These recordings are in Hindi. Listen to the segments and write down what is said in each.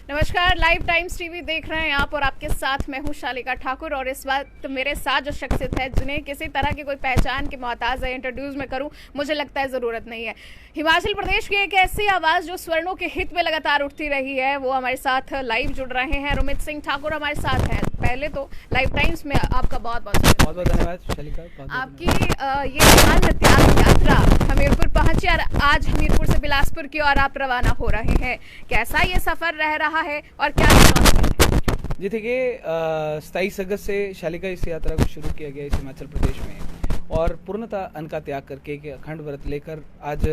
नमस्कार, लाइव टाइम्स टीवी देख रहे हैं आप और आपके साथ मैं हूं शालिका ठाकुर। और इस वक्त मेरे साथ जो शख्सियत है जिन्हें किसी तरह की कोई पहचान के मोहताज है इंट्रोड्यूस में करूं, मुझे लगता है ज़रूरत नहीं है। हिमाचल प्रदेश की एक ऐसी आवाज़ जो स्वर्णों के हित में लगातार उठती रही है, वो हमारे साथ लाइव जुड़ रहे हैं। रोमित सिंह ठाकुर हमारे साथ हैं। पहले तो लाइव टाइम्स में आपका बहुत बहुत धन्यवाद शालिका। आपकी ये महान त्याग यात्रा हमीरपुर पहुंची और आज हमीरपुर से बिलासपुर की ओर आप रवाना हो रहे हैं। कैसा ये सफर रह रहा है और क्या चुनौतियां? जी देखिए, 27 अगस्त से शालिका इस यात्रा को शुरू किया गया इस हिमाचल प्रदेश में और पूर्णतः अन्न का त्याग करके कि अखंड व्रत लेकर आज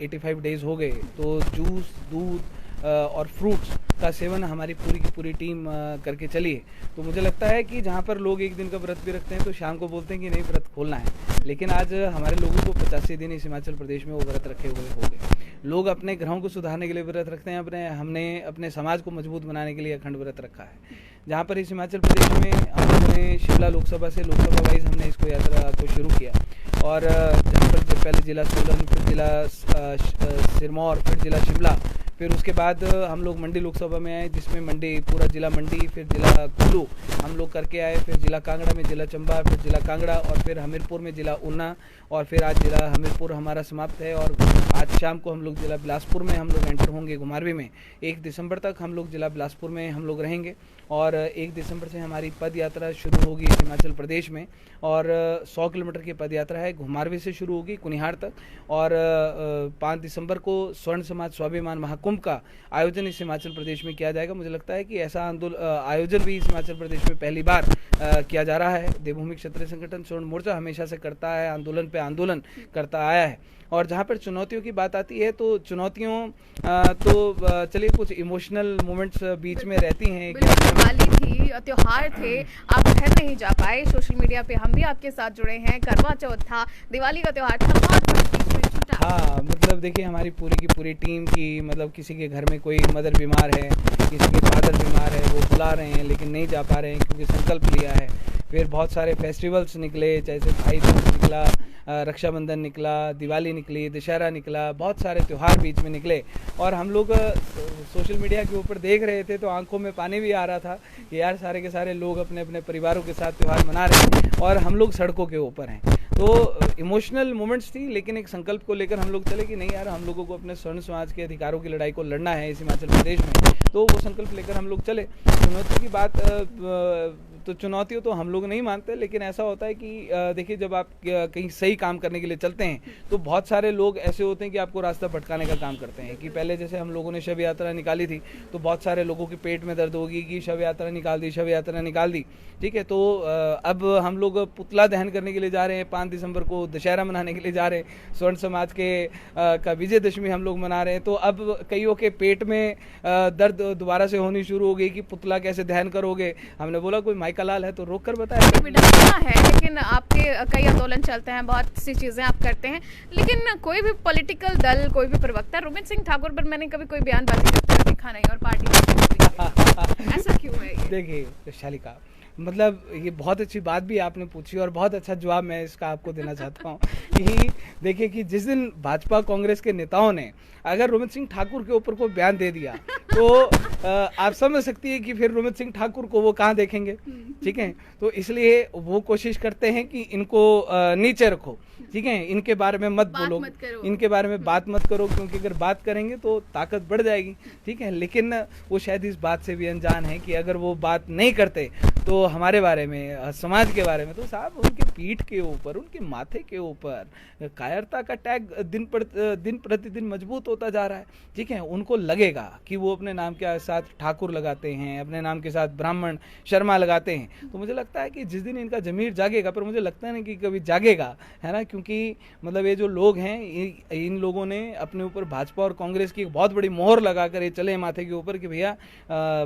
85 डेज हो गए। तो जूस, दूध और फ्रूट्स का सेवन हमारी पूरी की पूरी टीम करके चली है। तो मुझे लगता है कि जहाँ पर लोग एक दिन का व्रत भी रखते हैं तो शाम को बोलते हैं कि नहीं व्रत खोलना है, लेकिन आज हमारे लोगों को 85 दिन इस हिमाचल प्रदेश में वो व्रत रखे हुए हो गए। लोग अपने घरों को सुधारने के लिए व्रत रखते हैं, हमने अपने समाज को मजबूत बनाने के लिए अखंड व्रत रखा है। जहाँ पर इस हिमाचल प्रदेश में हम लोगों ने शिमला लोकसभा से लोकसभा वाइज हमने इसको यात्रा को शुरू किया और जहाँ पर पहले जिला सोलन, फिर जिला सिरमौर, फिर जिला शिमला, फिर उसके बाद हम लोग मंडी लोकसभा में आए जिसमें मंडी पूरा जिला मंडी, फिर जिला कुल्लू हम लोग करके आए, फिर जिला कांगड़ा में जिला चंबा, फिर जिला कांगड़ा और फिर हमीरपुर में जिला ऊना और फिर आज जिला हमीरपुर हमारा समाप्त है। और आज शाम को हम लोग जिला बिलासपुर में हम लोग एंटर होंगे घुमारवीं में। 1 दिसंबर तक हम लोग जिला बिलासपुर में हम लोग रहेंगे और 1 दिसंबर से हमारी पद यात्रा शुरू होगी हिमाचल प्रदेश में और 100 किलोमीटर की पद यात्रा है। घुमारवीं से शुरू होगी कुनिहार तक और 5 दिसंबर को स्वर्ण समाज स्वाभिमान महाकुंभ का आयोजन इस हिमाचल प्रदेश में किया जाएगा। मुझे लगता है कि ऐसा आयोजन भी इस हिमाचल प्रदेश में पहली बार किया जा रहा है। देवभूमि क्षत्रिय संगठन स्वर्ण मोर्चा हमेशा से करता है, आंदोलन पे आंदोलन करता आया है। और जहाँ पर चुनौतियों की बात आती है तो चुनौतियों तो चलिए कुछ इमोशनल मोमेंट्स बीच में रहती हैं। दिवाली थी, त्योहार थे, आप घर नहीं जा पाए। सोशल मीडिया पे हम भी आपके साथ जुड़े हैं। करवा चौथ था, दिवाली का त्योहार था, बहुत छूटा। हाँ, मतलब देखिए हमारी पूरी की पूरी टीम की, मतलब किसी के घर में कोई मदर बीमार है, किसी के फादर बीमार है, वो बुला रहे हैं लेकिन नहीं जा पा रहे हैं क्योंकि संकल्प लिया है। फिर बहुत सारे फेस्टिवल्स निकले, जैसे भाई दूज निकला, रक्षाबंधन निकला, दिवाली निकली, दशहरा निकला, बहुत सारे त्यौहार बीच में निकले और हम लोग सोशल मीडिया के ऊपर देख रहे थे तो आंखों में पानी भी आ रहा था कि यार सारे के सारे लोग अपने अपने परिवारों के साथ त्यौहार मना रहे हैं और हम लोग सड़कों के ऊपर हैं। तो इमोशनल मोमेंट्स थी, लेकिन एक संकल्प को लेकर हम लोग चले कि नहीं यार, हम लोगों को अपने स्वर्ण समाज के अधिकारों की लड़ाई को लड़ना है इस हिमाचल प्रदेश में। तो वो संकल्प लेकर हम लोग चले। चुनौती की बात तो चुनौतियों तो हम लोग नहीं मानते, लेकिन ऐसा होता है कि देखिए जब आप कहीं सही काम करने के लिए चलते हैं तो बहुत सारे लोग ऐसे होते हैं कि आपको रास्ता भटकाने का काम करते हैं। कि पहले जैसे हम लोगों ने शव यात्रा निकाली थी तो बहुत सारे लोगों के पेट में दर्द होगी कि शव यात्रा निकाल दी, शव यात्रा निकाल दी, ठीक है। तो अब हम लोग पुतला दहन करने के लिए जा रहे हैं, 5 दिसंबर को दशहरा मनाने के लिए जा रहे हैं, स्वर्ण समाज के का विजयदशमी हम लोग मना रहे हैं। तो अब कईयों के पेट में दर्द दोबारा से होनी शुरू हो गई कि पुतला कैसे दहन करोगे। हमने बोला कोई माइका लाल है तो रोक कर बताया है, लेकिन आपके कई आंदोलन चलते हैं, बहुत सी चीजें आप करते हैं, लेकिन कोई भी पॉलिटिकल दल, कोई भी प्रवक्ता रोमित सिंह ठाकुर पर मैंने कभी कोई बयानबाजी करते हुए देखा नहीं और पार्टी ऐसा क्यों है? देखिए शालिका, मतलब ये बहुत अच्छी बात भी आपने पूछी और बहुत अच्छा जवाब मैं इसका आपको देना चाहता हूँ कि देखिए कि जिस दिन भाजपा कांग्रेस के नेताओं ने अगर रोमित सिंह ठाकुर के ऊपर कोई बयान दे दिया तो आप समझ सकती है कि फिर रोमित सिंह ठाकुर को वो कहाँ देखेंगे, ठीक है। तो इसलिए वो कोशिश करते हैं कि इनको नीचे रखो, ठीक है, इनके बारे में मत बोलो, इनके बारे में बात मत करो, क्योंकि अगर बात करेंगे तो ताकत बढ़ जाएगी, ठीक है। लेकिन वो शायद इस बात से भी अनजान है कि अगर वो बात नहीं करते तो हमारे बारे में, समाज के बारे में, तो साहब उनके पीठ के ऊपर, उनके माथे के ऊपर कायरता का टैग दिन प्रतिदिन मजबूत होता जा रहा है, ठीक है। उनको लगेगा कि वो अपने नाम के साथ ठाकुर लगाते हैं, अपने नाम के साथ ब्राह्मण शर्मा लगाते हैं, तो मुझे लगता है कि जिस दिन इनका जमीर जागेगा, पर मुझे लगता नहीं कि कभी जागेगा, है ना, क्योंकि मतलब ये जो लोग हैं इन लोगों ने अपने ऊपर भाजपा और कांग्रेस की एक बहुत बड़ी मोहर लगाकर ये चले माथे के ऊपर कि भैया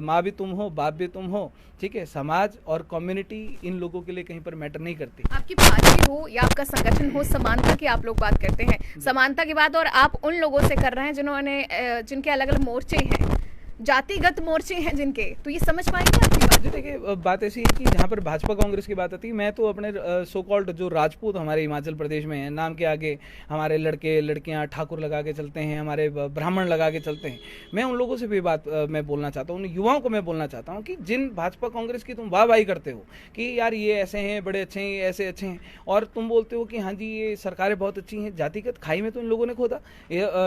माँ भी तुम हो, बाप भी तुम हो, ठीक है। समाज और कम्युनिटी इन लोगों के लिए कहीं पर मैटर नहीं करती। आपकी पार्टी हो या आपका संगठन हो, समानता की आप लोग बात करते हैं, समानता की बात और आप उन लोगों से कर रहे हैं जिन्होंने जिनके अलग अलग मोर्चे हैं, जातिगत मोर्चे हैं जिनके, तो ये समझ पाएंगे आपकी बात? जी देखिए, बात ऐसी है कि जहाँ पर भाजपा कांग्रेस की बात आती है, मैं तो अपने सो कॉल्ड जो राजपूत हमारे हिमाचल प्रदेश में हैं, नाम के आगे हमारे लड़के लड़कियाँ ठाकुर लगा के चलते हैं, हमारे ब्राह्मण लगा के चलते हैं, मैं उन लोगों से भी बात मैं बोलना चाहता हूँ, उन युवाओं को मैं बोलना चाहता हूँ कि जिन भाजपा कांग्रेस की तुम वाहवाही करते हो कि यार ये ऐसे हैं, बड़े अच्छे हैं, ऐसे अच्छे हैं, और तुम बोलते हो कि हाँ जी ये सरकारें बहुत अच्छी हैं, जातिगत खाई में तो इन लोगों ने खोदा,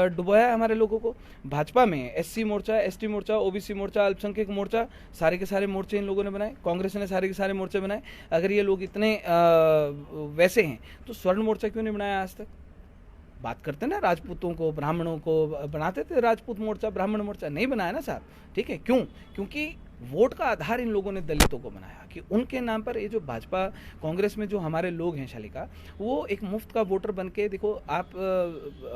डुबोया हमारे लोगों को। भाजपा में एससी मोर्चा, एसटी मोर्चा, ओबीसी मोर्चा, अल्पसंख्यक मोर्चा, सारे के सारे मोर्चे इन लोगों ने बनाए, कांग्रेस ने सारे के सारे मोर्चे बनाए। अगर ये लोग इतने वैसे हैं तो स्वर्ण मोर्चा क्यों नहीं बनाया आज तक? बात करते ना राजपूतों को, ब्राह्मणों को बनाते थे राजपूत मोर्चा, ब्राह्मण मोर्चा, नहीं बनाया ना साहब, ठीक है। क्यों? क्योंकि वोट का आधार इन लोगों ने दलितों को बनाया कि उनके नाम पर ये जो भाजपा कांग्रेस में जो हमारे लोग हैं शालिका, वो एक मुफ्त का वोटर बन के, देखो आप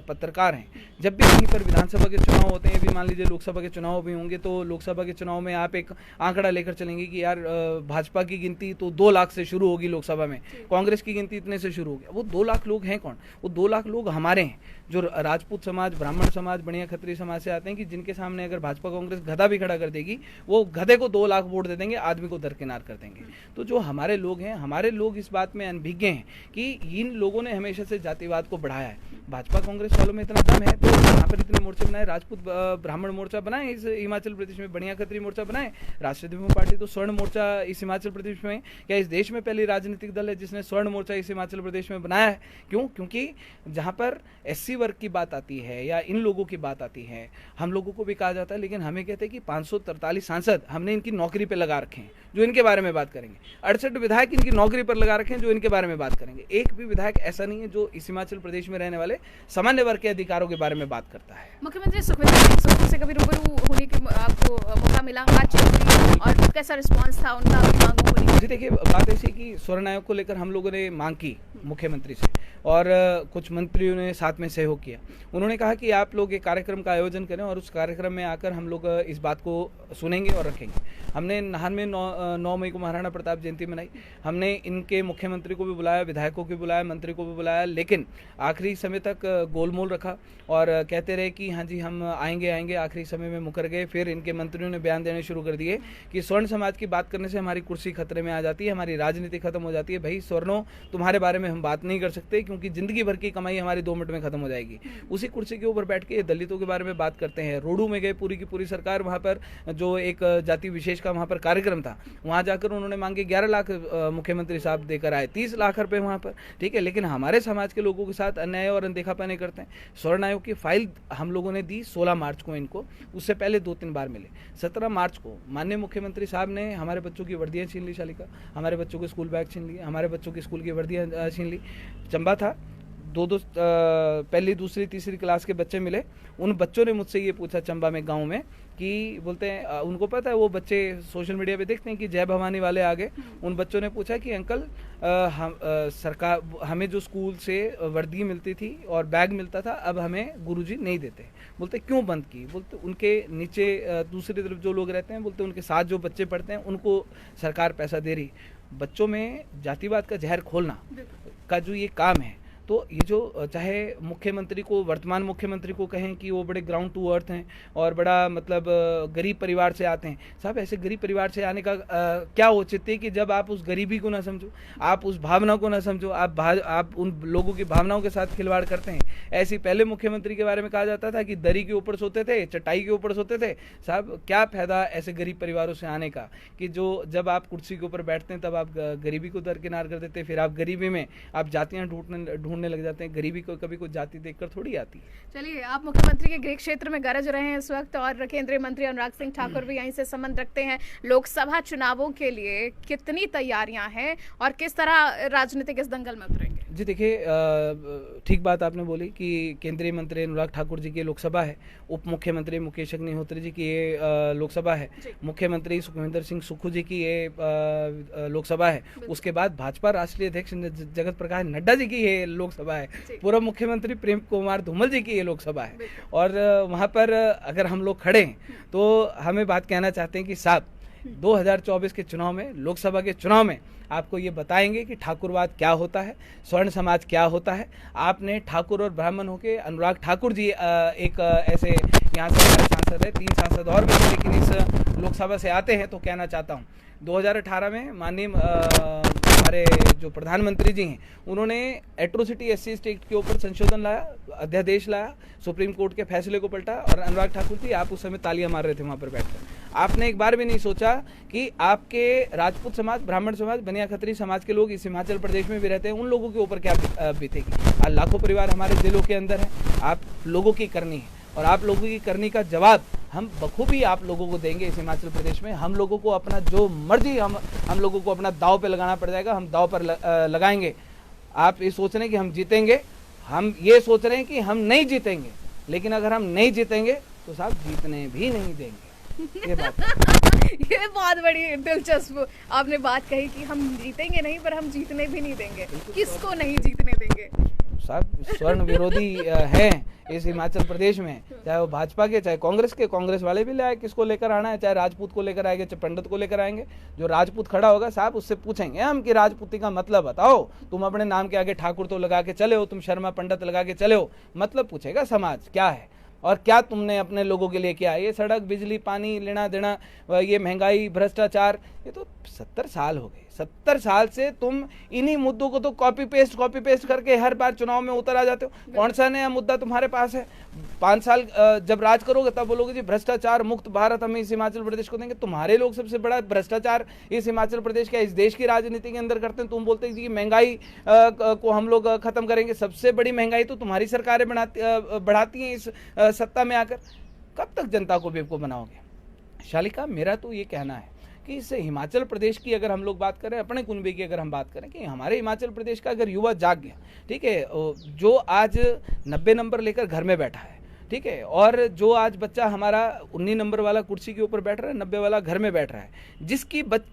पत्रकार हैं, जब भी कहीं पर विधानसभा के चुनाव होते हैं, भी मान लीजिए लोकसभा के चुनाव भी होंगे, तो लोकसभा के चुनाव में आप एक आंकड़ा लेकर चलेंगे कि यार भाजपा की गिनती तो 2 लाख से शुरू होगी लोकसभा में, कांग्रेस की गिनती इतने से शुरू होगी। वो 2 लाख लोग हैं कौन? वो 2 लाख लोग हमारे हैं जो राजपूत समाज, ब्राह्मण समाज, बढ़िया खत्री समाज से आते हैं, कि जिनके सामने अगर भाजपा कांग्रेस गधा भी खड़ा कर देगी, वो गधे को 2 लाख वोट दे देंगे, आदमी को दरकिनार कर देंगे। तो जो हमारे लोग हैं, हमारे लोग इस बात में अनभिज्ञ हैं कि इन लोगों ने हमेशा से जातिवाद को बढ़ाया है। भाजपा कांग्रेस वालों में इतना दम है तो यहाँ पर इतने मोर्चे बनाए, राजपूत ब्राह्मण मोर्चा बनाए इस हिमाचल प्रदेश में, बढ़िया खत्री मोर्चा बनाए, राष्ट्रीय दिव्यांग पार्टी तो स्वर्ण मोर्चा इस हिमाचल प्रदेश में, क्या इस देश में पहली राजनीतिक दल है जिसने स्वर्ण मोर्चा इस हिमाचल प्रदेश में बनाया है? क्यों? क्योंकि जहाँ पर एससी वर्ग की बात आती है या इन लोगों की बात आती है, हम लोगों को भी कहा जाता है, लेकिन हमें कहते हैं कि 543 सांसद हमने इनकी नौकरी पे लगा रखे हैं जो इनके बारे में बात करेंगे, 68 विधायक इनकी नौकरी पर लगा रखे हैं जो इनके बारे में बात करेंगे। एक भी विधायक ऐसा नहीं है जो इस हिमाचल प्रदेश में रहने वाले सामान्य वर्ग के अधिकारों के बारे में बात करता है। मुख्यमंत्री सुखविंदर सिंह सुक्खू से कभी रूबरू होने की आपको मौका मिला, बातचीत हुई, और कैसा रिस्पांस था उनका आपकी मांगों को लेकर? जी देखिए, बात ऐसी कि स्वर्ण आयोग को लेकर हम लोगों ने मांग की मुख्यमंत्री से, और कुछ मंत्रियों ने साथ में सहयोग किया। उन्होंने कहा कि आप लोग एक कार्यक्रम का आयोजन करें और उस कार्यक्रम में आकर हम लोग इस बात को सुनेंगे और रखेंगे। हमने नाहन में 9 मई को महाराणा प्रताप जयंती मनाई, हमने इनके मुख्यमंत्री को भी बुलाया, विधायकों को भी बुलाया, मंत्री को भी बुलाया, लेकिन आखिरी समय तक गोलमोल रखा और कहते रहे कि हाँ जी हम आएंगे, आखिरी समय में मुकर गए। फिर इनके मंत्रियों ने बयान देने शुरू कर दिए कि स्वर्ण समाज की बात करने से हमारी कुर्सी खतरे में आ जाती है, हमारी राजनीति खत्म हो जाती है। भाई स्वर्णों, तुम्हारे बारे में हम बात नहीं कर सकते क्योंकि जिंदगी भर की कमाई हमारी 2 मिनट में खत्म हो जाएगी। उसी कुर्सी के ऊपर बैठ के दलितों के बारे में बात करते हैं। रोडू में गए पूरी की पूरी सरकार, वहां पर जो एक जाति विशेष का वहां पर कार्यक्रम था, वहां जाकर उन्होंने मांगे 11 लाख मुख्यमंत्री साहब देकर आए, 30 लाख रुपए वहां पर, ठीक है। लेकिन हमारे समाज के लोगों के साथ अन्याय और अनदेखापनी करते हैं। स्वर्ण आयोग की फाइल हम लोगों ने दी 16 मार्च को इनको, उससे पहले 2-3 बार मिले। 17 मार्च को माननीय मुख्यमंत्री साहब ने हमारे बच्चों की वर्दियां छीन ली शालिका, हमारे बच्चों के स्कूल बैग छीन लिए, हमारे बच्चों की स्कूल की वर्दियां छीन ली। चंबा था, 2 पहली, दूसरी, तीसरी क्लास के बच्चे मिले। उन बच्चों ने मुझसे ये पूछा चंबा में, गांव में, कि बोलते हैं उनको पता है, वो बच्चे सोशल मीडिया पे देखते हैं कि जय भवानी वाले आ गए। उन बच्चों ने पूछा कि अंकल सरकार हमें जो स्कूल से वर्दी मिलती थी और बैग मिलता था, अब हमें गुरुजी नहीं देते। बोलते क्यों बंद की? बोलते उनके नीचे दूसरी तरफ जो लोग रहते हैं, बोलते उनके साथ जो बच्चे पढ़ते हैं उनको सरकार पैसा दे रही। बच्चों में जातिवाद का जहर खोलना का जो ये काम है, तो ये जो चाहे मुख्यमंत्री को, वर्तमान मुख्यमंत्री को कहें कि वो बड़े ग्राउंड टू अर्थ हैं और बड़ा मतलब गरीब परिवार से आते हैं, साहब ऐसे गरीब परिवार से आने का क्या औचित्य है कि जब आप उस गरीबी को ना समझो, आप उस भावना को ना समझो, आप उन लोगों की भावनाओं के साथ खिलवाड़ करते हैं। ऐसे पहले मुख्यमंत्री के बारे में कहा जाता था कि दरी के ऊपर सोते थे, चटाई के ऊपर सोते थे। साहब क्या फायदा ऐसे गरीब परिवारों से आने का, कि जो जब आप कुर्सी के ऊपर बैठते हैं तब आप गरीबी को दरकिनार कर देते हैं, फिर आप गरीबी में आप जातियां ढूंढने लग जाते हैं। गरीबी को कभी कोई जाति देखकर थोड़ी आती है। चलिए, आप मुख्यमंत्री के गृह क्षेत्र में गरज रहे हैं इस वक्त, और केंद्रीय मंत्री अनुराग सिंह ठाकुर भी यहीं से संबंध रखते हैं। लोकसभा चुनावों के लिए कितनी तैयारियां हैं और किस तरह राजनीतिक इस दंगल में उतरेंगे? जी देखिए, ठीक बात आपने बोली कि केंद्रीय मंत्री अनुराग ठाकुर जी की लोकसभा है, उप मुख्यमंत्री मुकेश अग्निहोत्री जी की ये लोकसभा है, मुख्यमंत्री सुखविंदर सिंह सुक्खू जी की ये लोकसभा है, उसके बाद भाजपा राष्ट्रीय अध्यक्ष जगत प्रकाश नड्डा जी की ये लोकसभा है, पूर्व मुख्यमंत्री प्रेम कुमार धूमल जी की ये लोकसभा है। और वहाँ पर अगर हम लोग खड़े हैं तो हमें बात कहना चाहते हैं कि साहब 2024 के चुनाव में, लोकसभा के चुनाव में आपको ये बताएंगे कि ठाकुरवाद क्या होता है, स्वर्ण समाज क्या होता है। आपने ठाकुर और ब्राह्मण होके अनुराग ठाकुर जी एक ऐसे यहाँ से सांसद है, 3 सांसद और भी हैं, लेकिन इस लोकसभा से आते हैं, तो कहना चाहता हूँ 2018 में माननीय हमारे जो प्रधानमंत्री जी हैं, उन्होंने एट्रोसिटी एससी एक्ट के ऊपर संशोधन लाया, अध्यादेश लाया, सुप्रीम कोर्ट के फैसले को पलटा। और अनुराग ठाकुर जी, आप उस समय तालियां मार रहे थे वहां पर बैठकर। आपने एक बार भी नहीं सोचा कि आपके राजपूत समाज, ब्राह्मण समाज, बनिया खत्री समाज के लोग इस हिमाचल प्रदेश में भी रहते हैं, उन लोगों के ऊपर क्या बीतेगी। आज लाखों परिवार हमारे जिलों के अंदर है, आप लोगों की करनी है, और आप लोगों की करनी का जवाब हम बखूबी आप लोगों को देंगे इस हिमाचल प्रदेश में। हम लोगों को अपना जो मर्जी हम लोगों को अपना दाव पे लगाना पड़ जाएगा, हम दाव पर लगाएंगे। आप ये सोच रहे हैं कि हम जीतेंगे, हम ये सोच रहे हैं कि हम नहीं जीतेंगे, लेकिन अगर हम नहीं जीतेंगे तो साहब जीतने भी नहीं देंगे। ये बात ये बहुत बड़ी दिलचस्प आपने बात कही कि हम जीतेंगे नहीं, पर हम जीतने भी नहीं देंगे। किसको नहीं जीतने देंगे? साहब स्वर्ण विरोधी हैं इस हिमाचल प्रदेश में, चाहे वो भाजपा के, चाहे कांग्रेस के। कांग्रेस वाले भी ले आए, किसको लेकर आना है, चाहे राजपूत को लेकर आएंगे, चाहे पंडित को लेकर आएंगे। जो राजपूत खड़ा होगा साहब, उससे पूछेंगे हम कि राजपूती का मतलब बताओ। तुम अपने नाम के आगे ठाकुर तो लगा के चले हो, तुम शर्मा पंडित लगा के चले हो, मतलब पूछेगा समाज क्या है और क्या तुमने अपने लोगों के लिए किया। ये सड़क, बिजली, पानी, लेना देना, ये महंगाई, भ्रष्टाचार, ये तो 70 साल हो गए। 70 साल से तुम इन्हीं मुद्दों को तो कॉपी पेस्ट करके हर बार चुनाव में उतर आ जाते हो। कौन सा नया मुद्दा तुम्हारे पास है? 5 साल जब राज करोगे तब बोलोगे जी भ्रष्टाचार मुक्त भारत हम इस हिमाचल प्रदेश को देंगे। तुम्हारे लोग सबसे बड़ा भ्रष्टाचार इस हिमाचल प्रदेश का, इस देश की राजनीति के अंदर करते हैं। तुम बोलते हैं कि महंगाई को हम लोग खत्म करेंगे। सबसे बड़ी महंगाई तो तुम्हारी सरकारें बढ़ाती हैं इस सत्ता में आकर। कब तक जनता को बेवकूफ बनाओगे? शालिका, मेरा तो ये कहना है कि इस हिमाचल प्रदेश की अगर हम लोग बात करें, अपने कुनबे की अगर हम बात करें, कि हमारे हिमाचल प्रदेश का अगर युवा जाग गया, ठीक है, जो आज 90 नंबर लेकर घर में बैठा है, ठीक है, और जो आज बच्चा हमारा 19 नंबर वाला कुर्सी के ऊपर बैठ रहा है, 90 वाला घर में बैठ रहा है,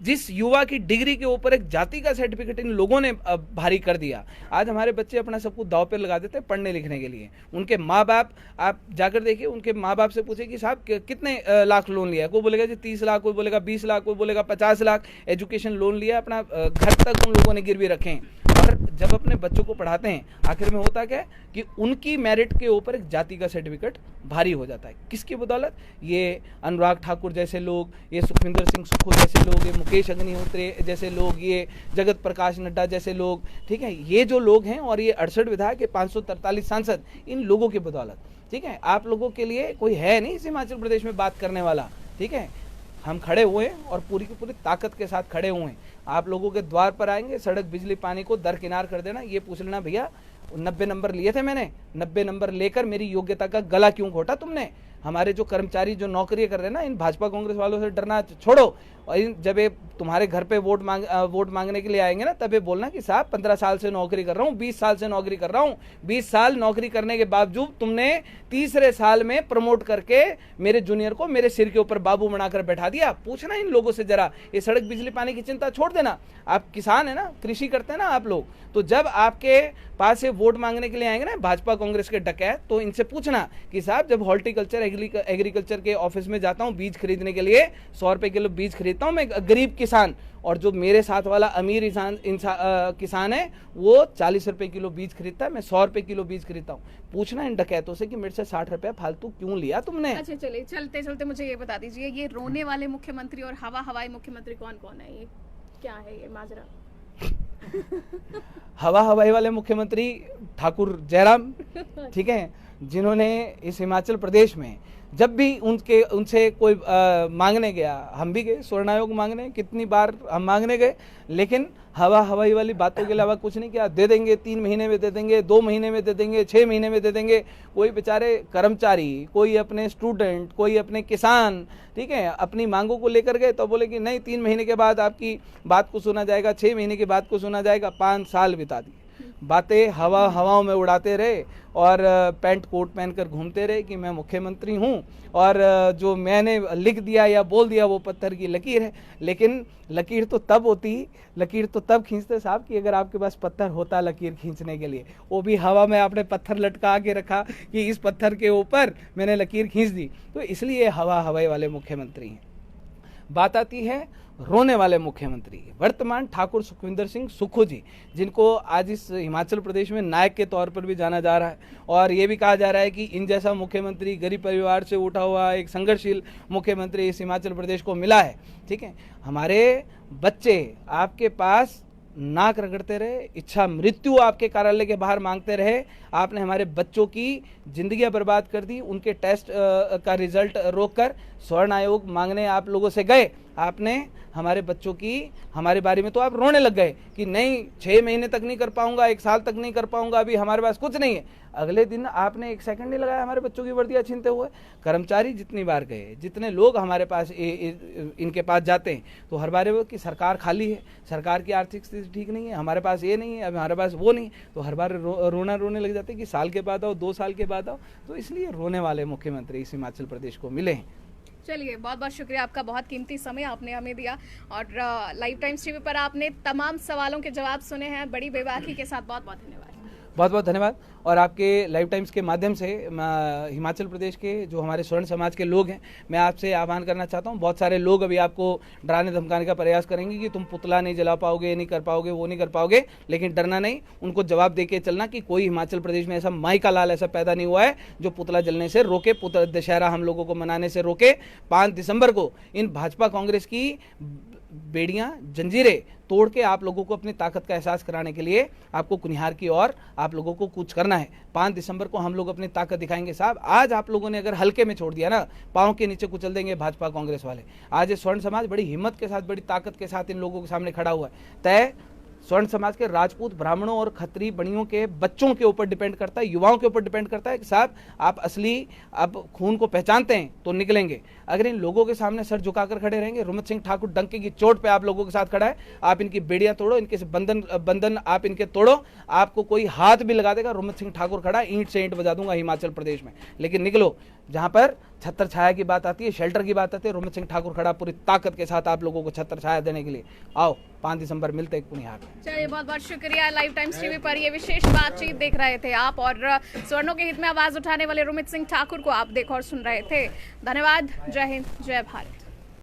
जिस युवा की डिग्री के ऊपर एक जाति का सर्टिफिकेट इन लोगों ने भारी कर दिया। आज हमारे बच्चे अपना सब कुछ दांव पे लगा देते हैं पढ़ने लिखने के लिए। उनके माँ बाप, आप जाकर देखिए, उनके माँ बाप से पूछे कि साहब कितने लाख लोन लिया है। कोई बोलेगा जी 30 लाख, कोई बोलेगा 20 लाख, कोई बोलेगा 50 लाख एजुकेशन लोन लिया, अपना घर तक उन लोगों ने गिरवी रखे हैं। और जब अपने बच्चों को पढ़ाते हैं, आखिर में होता क्या है कि उनकी मेरिट के ऊपर एक जाति का सर्टिफिकेट भारी हो जाता है। किसकी बदौलत? ये अनुराग ठाकुर जैसे लोग, ये सुखविंदर सिंह सुक्खू जैसे लोग, ये मुकेश अग्निहोत्री जैसे लोग, ये जगत प्रकाश नड्डा जैसे लोग, ठीक है, ये जो लोग हैं, और ये 68 विधायक, 543 सांसद, इन लोगों की बदौलत, ठीक है। आप लोगों के लिए कोई है नहीं इस हिमाचल प्रदेश में बात करने वाला, ठीक है। हम खड़े हुए हैं और पूरी की पूरी ताकत के साथ खड़े हुए हैं। आप लोगों के द्वार पर आएंगे, सड़क, बिजली, पानी को दरकिनार कर देना। ये पूछ लेना, भैया 90 नंबर लिए थे मैंने, 90 नंबर लेकर मेरी योग्यता का गला क्यों घोटा तुमने? हमारे जो कर्मचारी जो नौकरी कर रहे हैं ना, इन भाजपा कांग्रेस वालों से डरना छोड़ो। और जब ये तुम्हारे घर पे वोट मांगने के लिए आएंगे ना, तब ये बोलना कि साहब 15 साल से नौकरी कर रहा हूँ, 20 साल से नौकरी कर रहा हूँ। 20 साल नौकरी करने के बावजूद तुमने तीसरे साल में प्रमोट करके मेरे जूनियर को मेरे सिर के ऊपर बाबू बनाकर बैठा दिया। पूछना इन लोगों से जरा, ये सड़क, बिजली, पानी की चिंता छोड़ देना। आप किसान है ना, कृषि करते हैं ना आप लोग, तो जब आपके पास से वोट मांगने के लिए आएंगे ना भाजपा कांग्रेस के डकैत, तो इनसे पूछना कि साहब जब हॉर्टिकल्चर एग्रीकल्चर के ऑफिस में जाता हूँ बीज खरीदने के लिए, 100 रुपए किलो बीज खरीदता हूँ मैं, गरीब किसान, और जो मेरे साथ वाला अमीर किसान है वो 40 रुपए किलो बीज खरीदता है, मैं 100 रुपए किलो बीज खरीदता हूँ। पूछना इन डकैतों से कि मेरे से 60 रुपया फालतू क्यों लिया तुमने। अच्छा चलिए, चलते चलते मुझे ये बता दीजिए, ये रोने वाले मुख्यमंत्री और हवाई मुख्यमंत्री कौन कौन है? ये क्या है ये माजरा? हवाई वाले मुख्यमंत्री ठाकुर जयराम, ठीक है, जिन्होंने इस हिमाचल प्रदेश में जब भी उनसे कोई मांगने गया, हम भी गए स्वर्ण आयोग मांगने, कितनी बार हम मांगने गए, लेकिन हवाई वाली बातों के अलावा कुछ नहीं किया। दे देंगे, 3 महीने में दे देंगे, 2 महीने में दे देंगे, 6 महीने में दे देंगे। कोई बेचारे कर्मचारी, कोई अपने स्टूडेंट, कोई अपने किसान, ठीक है, अपनी मांगों को लेकर गए तो बोले कि नहीं 3 महीने के बाद आपकी बात को सुना जाएगा, 6 महीने के बाद को सुना जाएगा। 5 साल बिता दिए, बातें हवाओं में उड़ाते रहे और पैंट कोट पहनकर घूमते रहे कि मैं मुख्यमंत्री हूं, और जो मैंने लिख दिया या बोल दिया वो पत्थर की लकीर है। लेकिन लकीर तो तब होती, लकीर तो तब खींचते साहब कि अगर आपके पास पत्थर होता लकीर खींचने के लिए, वो भी हवा में आपने पत्थर लटका के रखा कि इस पत्थर के ऊपर मैंने लकीर खींच दी। तो इसलिए हवाई वाले मुख्यमंत्री हैं। बात आती है रोने वाले मुख्यमंत्री वर्तमान ठाकुर सुखविंदर सिंह सुक्खू जी, जिनको आज इस हिमाचल प्रदेश में नायक के तौर पर भी जाना जा रहा है और ये भी कहा जा रहा है कि इन जैसा मुख्यमंत्री गरीब परिवार से उठा हुआ एक संघर्षशील मुख्यमंत्री इस हिमाचल प्रदेश को मिला है। ठीक है, हमारे बच्चे आपके पास नाक रगड़ते रहे, इच्छा मृत्यु आपके कार्यालय के बाहर मांगते रहे, आपने हमारे बच्चों की जिंदगियां बर्बाद कर दी, उनके टेस्ट का रिजल्ट रोककर स्वर्ण आयोग मांगने आप लोगों से गए, आपने हमारे बच्चों की हमारे बारे में तो आप रोने लग गए कि नहीं 6 महीने तक नहीं कर पाऊंगा, 1 साल तक नहीं कर पाऊंगा, अभी हमारे पास कुछ नहीं है। अगले दिन आपने 1 सेकंड नहीं लगाया हमारे बच्चों की वर्दियां छीनते हुए। कर्मचारी जितनी बार गए, जितने लोग हमारे पास इनके पास जाते हैं, तो हर बार वो कि सरकार खाली है, सरकार की आर्थिक स्थिति ठीक नहीं है, हमारे पास ये नहीं है, अब हमारे पास वो नहीं, तो हर बार रोने लग जाते हैं कि साल के बाद आओ, 2 साल के बाद आओ। तो इसलिए रोने वाले मुख्यमंत्री इस हिमाचल प्रदेश को मिले हैं। चलिए, बहुत बहुत शुक्रिया आपका, बहुत कीमती समय आपने हमें दिया और लाइव टाइम्स टीवी पर आपने तमाम सवालों के जवाब सुने हैं बड़ी बेबाकी के साथ। बहुत बहुत धन्यवाद। बहुत बहुत धन्यवाद। और आपके लाइव टाइम्स के माध्यम से हिमाचल प्रदेश के जो हमारे स्वर्ण समाज के लोग हैं, मैं आपसे आह्वान करना चाहता हूं। बहुत सारे लोग अभी आपको डराने धमकाने का प्रयास करेंगे कि तुम पुतला नहीं जला पाओगे, नहीं कर पाओगे, वो नहीं कर पाओगे, लेकिन डरना नहीं, उनको जवाब देके चलना कि कोई हिमाचल प्रदेश में ऐसा माई का लाल ऐसा पैदा नहीं हुआ है जो पुतला जलने से रोके, दशहरा हम लोगों को मनाने से रोके। 5 दिसंबर को इन भाजपा कांग्रेस की बेड़ियां जंजीरें तोड़ के आप लोगों को अपनी ताकत का एहसास कराने के लिए आपको कुनिहार की ओर आप लोगों को कूच करना है। 5 दिसंबर को हम लोग अपनी ताकत दिखाएंगे साहब। आज आप लोगों ने अगर हल्के में छोड़ दिया ना, पांव के नीचे कुचल देंगे भाजपा कांग्रेस वाले। आज ये स्वर्ण समाज बड़ी हिम्मत के साथ, बड़ी ताकत के साथ इन लोगों के सामने खड़ा हुआ है। तय स्वर्ण समाज के राजपूत ब्राह्मणों और खत्री बणियों के बच्चों के ऊपर डिपेंड करता है, युवाओं के ऊपर डिपेंड करता है कि साहब आप असली अब खून को पहचानते हैं तो निकलेंगे। अगर इन लोगों के सामने सर झुकाकर खड़े रहेंगे, रुमित सिंह ठाकुर डंके की चोट पे आप लोगों के साथ खड़ा है, आप इनकी बेड़ियां तोड़ो, इनके बंधन आप इनके तोड़ो, आपको कोई हाथ भी लगा देगा, रुमित सिंह ठाकुर खड़ा, ईंट से ईंट बजा दूंगा हिमाचल प्रदेश में। लेकिन निकलो, जहां पर छत्र छाया की बात आती है, शेल्टर की बात आती है, रुमित सिंह ठाकुर खड़ा पूरी ताकत के साथ आप लोगों को छत्र छाया देने के लिए। आओ 5 दिसंबर मिलते हैं कुनिहार में। चलिए, बहुत बहुत शुक्रिया। लाइव टाइम्स टीवी पर ये विशेष बातचीत देख रहे थे आप और स्वर्णों के हित में आवाज उठाने वाले रुमित सिंह ठाकुर को आप देख और सुन रहे थे। धन्यवाद। जय हिंद, जय भारत।